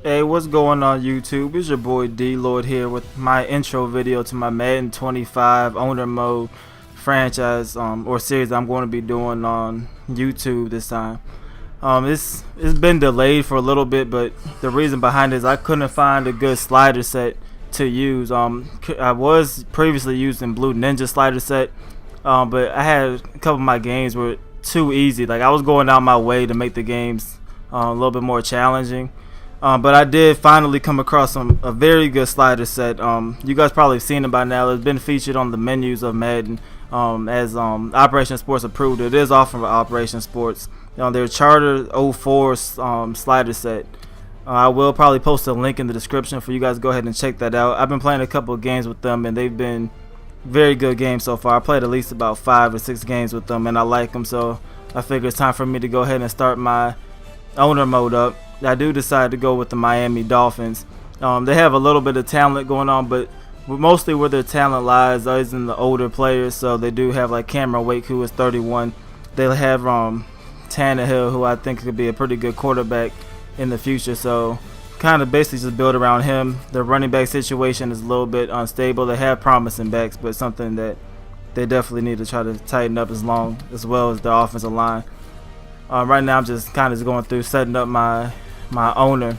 Hey, what's going on YouTube? It's your boy D-Lord here with my intro video to my Madden 25 owner mode franchise or series I'm going to be doing on YouTube this time. It's been delayed for a little bit, but the reason behind it is I couldn't find a good slider set to use. I was previously using Blue Ninja slider set, but I had a couple of my games were too easy. Like I was going out my way to make the games a little bit more challenging. But I did finally come across a very good slider set. You guys probably seen it by now. It's been featured on the menus of Madden as Operation Sports approved. It is off of Operation Sports. Their Charter 04 slider set. I will probably post a link in the description for you guys to go ahead and check that out. I've been playing a couple of games with them, and they've been very good games so far. I played at least about 5 or 6 games with them, and I like them. So I figure it's time for me to go ahead and start my owner mode up. I do decide to go with the Miami Dolphins. They have a little bit of talent going on, but mostly where their talent lies is in the older players. So they do have like Cameron Wake, who is 31. They have Tannehill, who I think could be a pretty good quarterback in the future. So kind of basically just build around him. The running back situation is a little bit unstable. They have promising backs, but something that they definitely need to try to tighten up as well as the offensive line. Right now I'm just kind of going through setting up my owner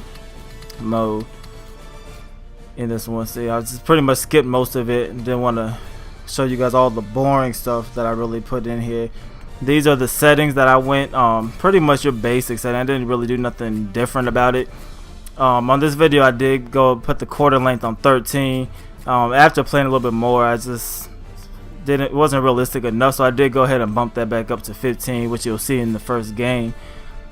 mode in this one. See, I just pretty much skipped most of it and didn't want to show you guys all the boring stuff that I really put in here. These are the settings that I went pretty much your basic setting. I didn't really do nothing different about it. On this video I did go put the quarter length on 13. After playing a little bit more, I just it wasn't realistic enough, so I did go ahead and bump that back up to 15, which you'll see in the first game.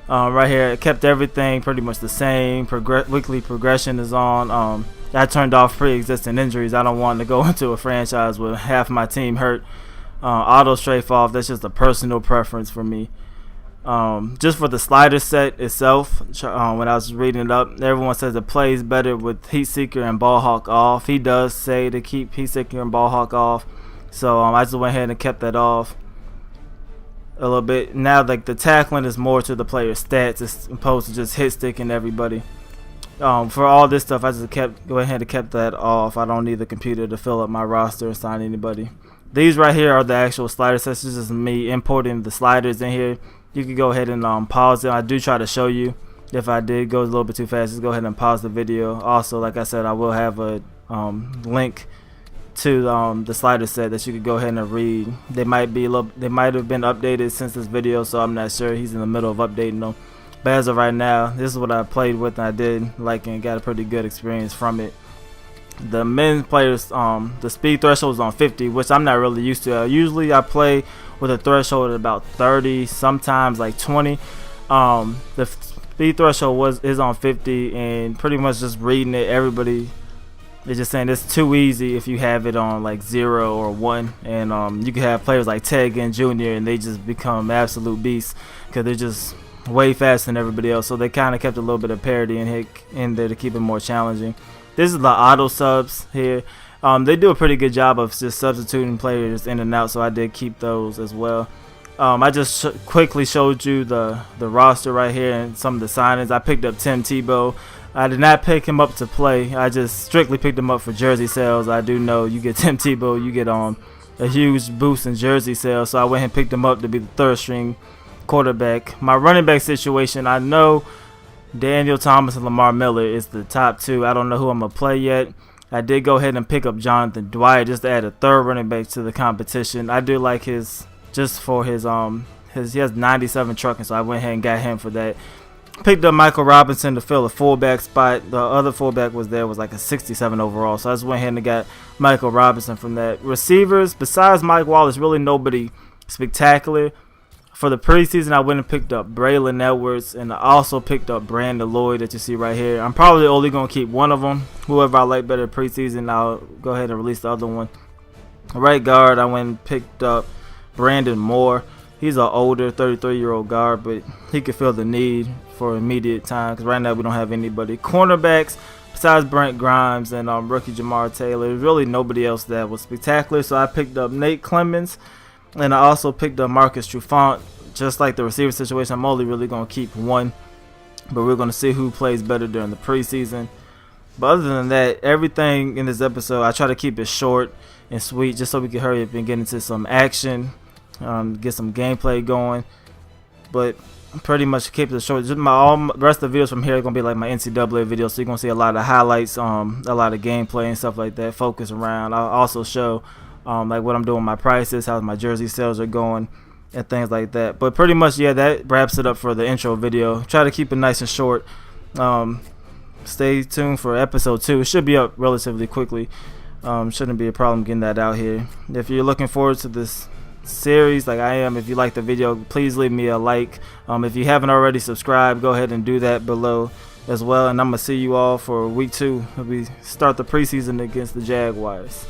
Right here, it kept everything pretty much the same. Weekly progression is on. I turned off pre-existing injuries. I don't want to go into a franchise with half my team hurt. Auto strafe off. That's just a personal preference for me. Just for the slider set itself, when I was reading it up, everyone says it plays better with Heat Seeker and Ball Hawk off. He does say to keep Heat Seeker and Ball Hawk off, so I just went ahead and kept that off a little bit. Now like the tackling is more to the player's stats as opposed to just hit sticking everybody. For all this stuff, I just go ahead and kept that off. I don't need the computer to fill up my roster and sign anybody. These right here are the actual slider sets. This is me importing the sliders in here. You can go ahead and pause it. I do try to show you. If I did go a little bit too fast, just go ahead and pause the video. Also, like I said, I will have a link to the slider set that you could go ahead and read. They might have been updated since this video, so I'm not sure. He's in the middle of updating them, but as of right now, this is what I played with and I did like and got a pretty good experience from it. The men's players, the speed threshold is on 50, which I'm not really used to. Usually I play with a threshold at about 30, sometimes like 20. The speed threshold is on 50, and pretty much just reading it, everybody they're just saying it's too easy if you have it on like 0 or 1, and you can have players like Ted and Jr. and they just become absolute beasts because they're just way faster than everybody else. So they kind of kept a little bit of parity in there to keep it more challenging. This is the auto subs here. They do a pretty good job of just substituting players in and out, so I did keep those as well. I just quickly showed you the roster right here and some of the signings. I picked up Tebow. I did not pick him up to play. I just strictly picked him up for jersey sales. I do know you get Tebow, you get a huge boost in jersey sales, so I went and picked him up to be the third string quarterback. My running back situation, I know Daniel Thomas and Lamar Miller is the top 2. I don't know who I'm gonna play yet. I did go ahead and pick up Jonathan Dwyer just to add a third running back to the competition. I do like his just for his he has 97 trucking, so I went ahead and got him for that. Picked up Michael Robinson to fill a fullback spot. The other fullback was like a 67 overall, so I just went ahead and got Michael Robinson from that. Receivers, besides Mike Wallace, really nobody spectacular. For the preseason, I went and picked up Braylon Edwards, and I also picked up Brandon Lloyd that you see right here. I'm probably only going to keep one of them. Whoever I like better preseason, I'll go ahead and release the other one. Right guard, I went and picked up Brandon Moore. He's an older 33-year-old guard, but he could feel the need for immediate time because right now we don't have anybody. Cornerbacks, besides Brent Grimes and rookie Jamar Taylor, there's really nobody else that was spectacular, so I picked up Nate Clemens, and I also picked up Marcus Trufant. Just like the receiver situation, I'm only really going to keep one. but we're going to see who plays better during the preseason. But other than that, everything in this episode, I try to keep it short and sweet just so we can hurry up and get into some action, get some gameplay going. But pretty much keep it short. Just all the rest of the videos from here are going to be like my NCAA videos, so you're going to see a lot of highlights, a lot of gameplay and stuff like that, focus around. I'll also show like what I'm doing, my prices, how my jersey sales are going, and things like that. But pretty much, yeah, that wraps it up for the intro video. Try to keep it nice and short. Stay tuned for episode 2. It should be up relatively quickly. Shouldn't be a problem getting that out here. If you're looking forward to this series like I am, if you like the video, please leave me a like. If you haven't already subscribed, go ahead and do that below as well. And I'm going to see you all for week 2. We start the preseason against the Jaguars.